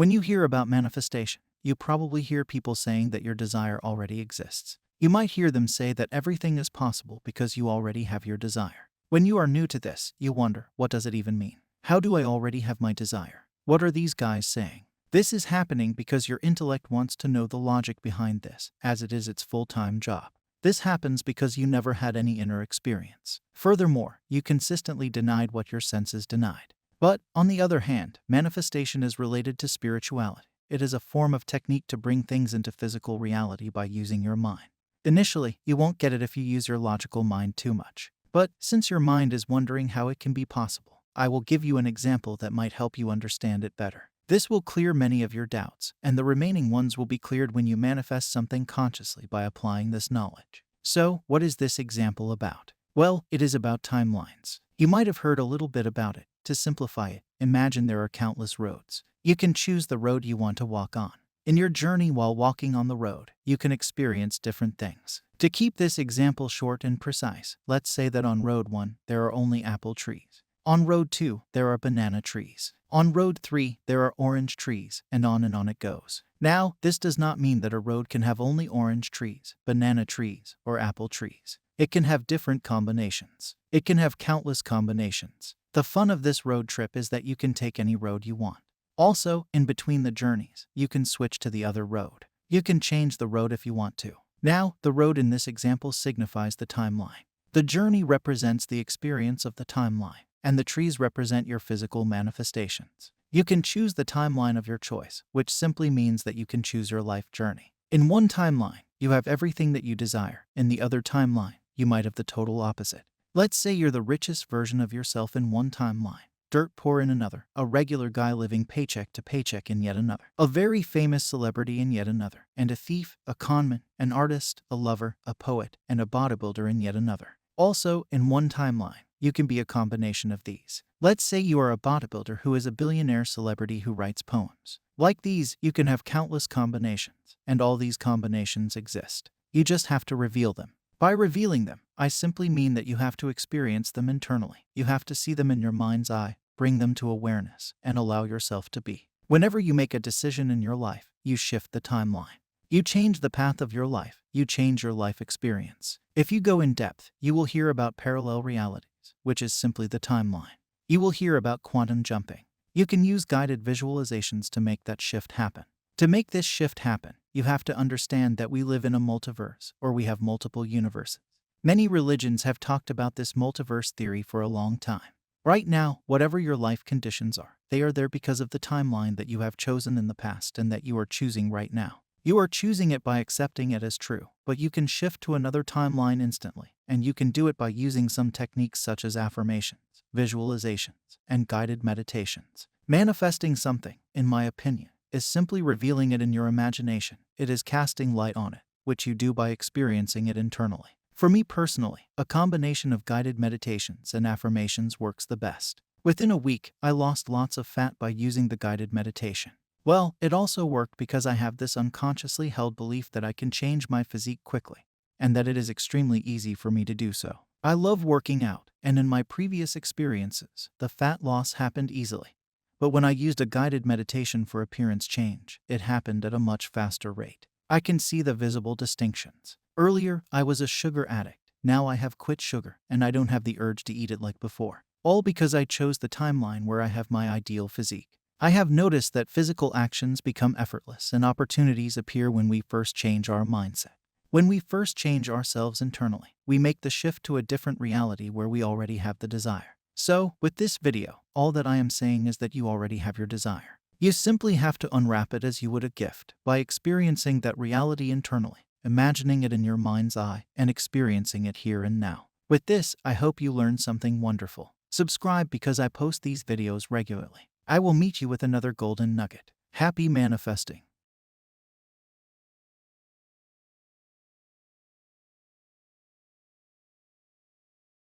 When you hear about manifestation, you probably hear people saying that your desire already exists. You might hear them say that everything is possible because you already have your desire. When you are new to this, you wonder, what does it even mean? How do I already have my desire? What are these guys saying? This is happening because your intellect wants to know the logic behind this, as it is its full-time job. This happens because you never had any inner experience. Furthermore, you consistently denied what your senses denied. But, on the other hand, manifestation is related to spirituality. It is a form of technique to bring things into physical reality by using your mind. Initially, you won't get it if you use your logical mind too much. But, since your mind is wondering how it can be possible, I will give you an example that might help you understand it better. This will clear many of your doubts, and the remaining ones will be cleared when you manifest something consciously by applying this knowledge. So, what is this example about? Well, it is about timelines. You might have heard a little bit about it. To simplify it, imagine there are countless roads. You can choose the road you want to walk on. In your journey while walking on the road, you can experience different things. To keep this example short and precise, let's say that on Road 1, there are only apple trees. On Road 2, there are banana trees. On Road 3, there are orange trees, and on it goes. Now, this does not mean that a road can have only orange trees, banana trees, or apple trees. It can have different combinations. It can have countless combinations. The fun of this road trip is that you can take any road you want. Also, in between the journeys, you can switch to the other road. You can change the road if you want to. Now, the road in this example signifies the timeline. The journey represents the experience of the timeline, and the trees represent your physical manifestations. You can choose the timeline of your choice, which simply means that you can choose your life journey. In one timeline, you have everything that you desire. In the other timeline, you might have the total opposite. Let's say you're the richest version of yourself in one timeline, dirt poor in another, a regular guy living paycheck to paycheck in yet another, a very famous celebrity in yet another, and a thief, a conman, an artist, a lover, a poet, and a bodybuilder in yet another. Also, in one timeline, you can be a combination of these. Let's say you are a bodybuilder who is a billionaire celebrity who writes poems. Like these, you can have countless combinations, and all these combinations exist. You just have to reveal them. By revealing them, I simply mean that you have to experience them internally. You have to see them in your mind's eye, bring them to awareness, and allow yourself to be. Whenever you make a decision in your life, you shift the timeline. You change the path of your life. You change your life experience. If you go in depth, you will hear about parallel realities, which is simply the timeline. You will hear about quantum jumping. You can use guided visualizations to make that shift happen. To make this shift happen, you have to understand that we live in a multiverse, or we have multiple universes. Many religions have talked about this multiverse theory for a long time. Right now, whatever your life conditions are, they are there because of the timeline that you have chosen in the past and that you are choosing right now. You are choosing it by accepting it as true, but you can shift to another timeline instantly, and you can do it by using some techniques such as affirmations, visualizations, and guided meditations. Manifesting something, in my opinion, is simply revealing it in your imagination. It is casting light on it, which you do by experiencing it internally. For me personally, a combination of guided meditations and affirmations works the best. Within a week, I lost lots of fat by using the guided meditation. Well, it also worked because I have this unconsciously held belief that I can change my physique quickly, and that it is extremely easy for me to do so. I love working out, and in my previous experiences, the fat loss happened easily. But when I used a guided meditation for appearance change, it happened at a much faster rate. I can see the visible distinctions. Earlier, I was a sugar addict. Now I have quit sugar, and I don't have the urge to eat it like before. All because I chose the timeline where I have my ideal physique. I have noticed that physical actions become effortless and opportunities appear when we first change our mindset. When we first change ourselves internally, we make the shift to a different reality where we already have the desire. So, with this video, all that I am saying is that you already have your desire. You simply have to unwrap it as you would a gift by experiencing that reality internally, imagining it in your mind's eye, and experiencing it here and now. With this, I hope you learned something wonderful. Subscribe because I post these videos regularly. I will meet you with another golden nugget. Happy manifesting.